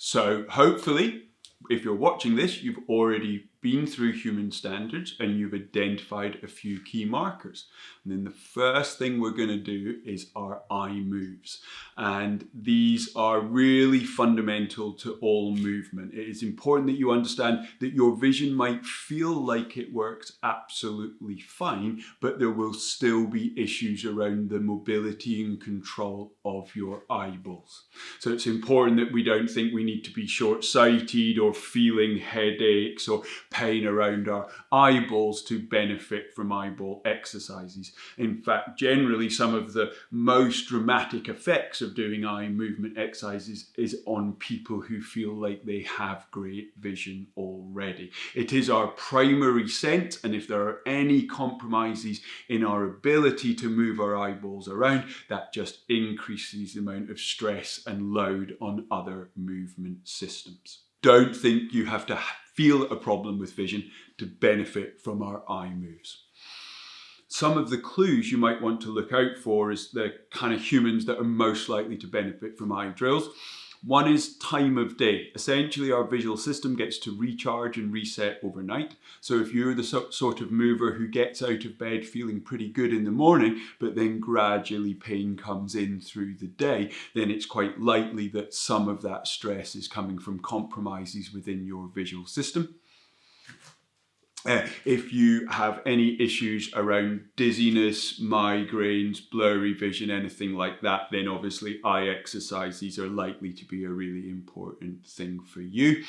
So hopefully, if you're watching this, you've already been through human standards and you've identified a few key markers. And then the first thing we're going to do is our eye moves. And these are really fundamental to all movement. It is important that you understand that your vision might feel like it works absolutely fine, but there will still be issues around the mobility and control of your eyeballs. So it's important that we don't think we need to be short-sighted or feeling headaches or pain around our eyeballs to benefit from eyeball exercises. In fact, generally some of the most dramatic effects of doing eye movement exercises is on people who feel like they have great vision already. It is our primary sense, and if there are any compromises in our ability to move our eyeballs around, that just increases the amount of stress and load on other movement systems. Don't think you have to feel a problem with vision to benefit from our eye moves. Some of the clues you might want to look out for is the kind of humans that are most likely to benefit from eye drills. One is time of day. Essentially, our visual system gets to recharge and reset overnight. So if you're the sort of mover who gets out of bed feeling pretty good in the morning, but then gradually pain comes in through the day, then it's quite likely that some of that stress is coming from compromises within your visual system. If you have any issues around dizziness, migraines, blurry vision, anything like that, then obviously eye exercises are likely to be a really important thing for you.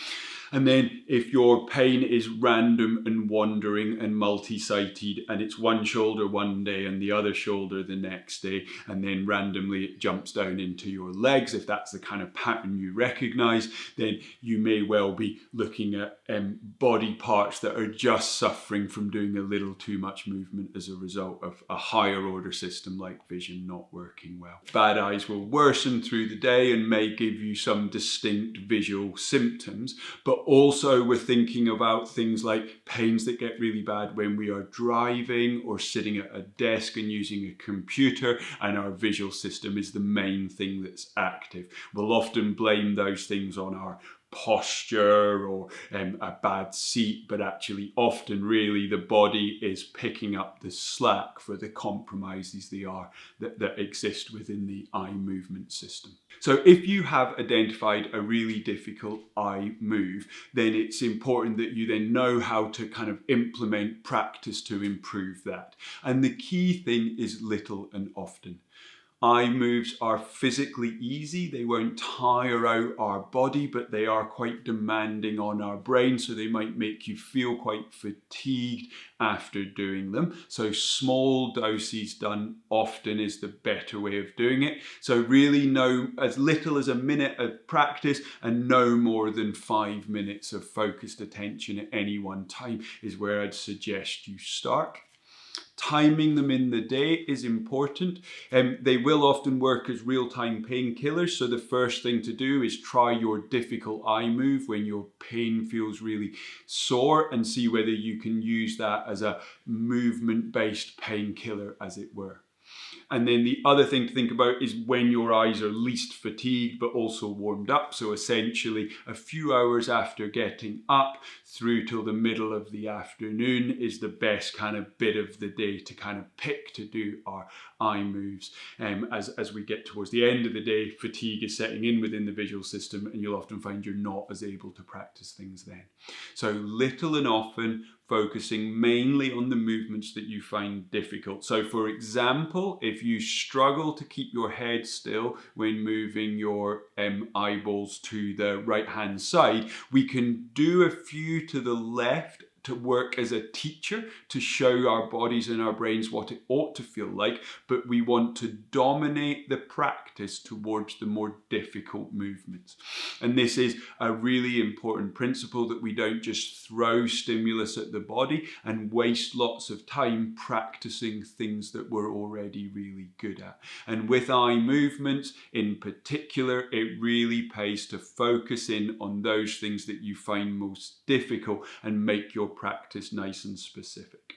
And then if your pain is random and wandering and multi-sited, and it's one shoulder one day and the other shoulder the next day, and then randomly it jumps down into your legs, if that's the kind of pattern you recognize, then you may well be looking at body parts that are just suffering from doing a little too much movement as a result of a higher order system like vision not working well. Bad eyes will worsen through the day and may give you some distinct visual symptoms, but also we're thinking about things like pains that get really bad when we are driving or sitting at a desk and using a computer, and our visual system is the main thing that's active. We'll often blame those things on our posture or a bad seat, but actually often really the body is picking up the slack for the compromises that exist within the eye movement system. So if you have identified a really difficult eye move, then it's important that you then know how to kind of implement practice to improve that. And the key thing is little and often. Eye moves are physically easy. They won't tire out our body, but they are quite demanding on our brain, so they might make you feel quite fatigued after doing them. So small doses done often is the better way of doing it. So really no as little as a minute of practice and no more than 5 minutes of focused attention at any one time is where I'd suggest you start. Timing them in the day is important. They will often work as real-time painkillers. So the first thing to do is try your difficult eye move when your pain feels really sore and see whether you can use that as a movement-based painkiller, as it were. And then the other thing to think about is when your eyes are least fatigued but also warmed up. So essentially a few hours after getting up through till the middle of the afternoon is the best kind of bit of the day to kind of pick to do our eye moves. As we get towards the end of the day, fatigue is setting in within the visual system and you'll often find you're not as able to practice things then. So little and often, focusing mainly on the movements that you find difficult. So for example, if you struggle to keep your head still when moving your eyeballs to the right hand side, we can do a few to the left to work as a teacher to show our bodies and our brains what it ought to feel like, but we want to dominate the practice towards the more difficult movements. And this is a really important principle, that we don't just throw stimulus at the body and waste lots of time practicing things that we're already really good at. And with eye movements in particular, it really pays to focus in on those things that you find most difficult and make your practice nice and specific.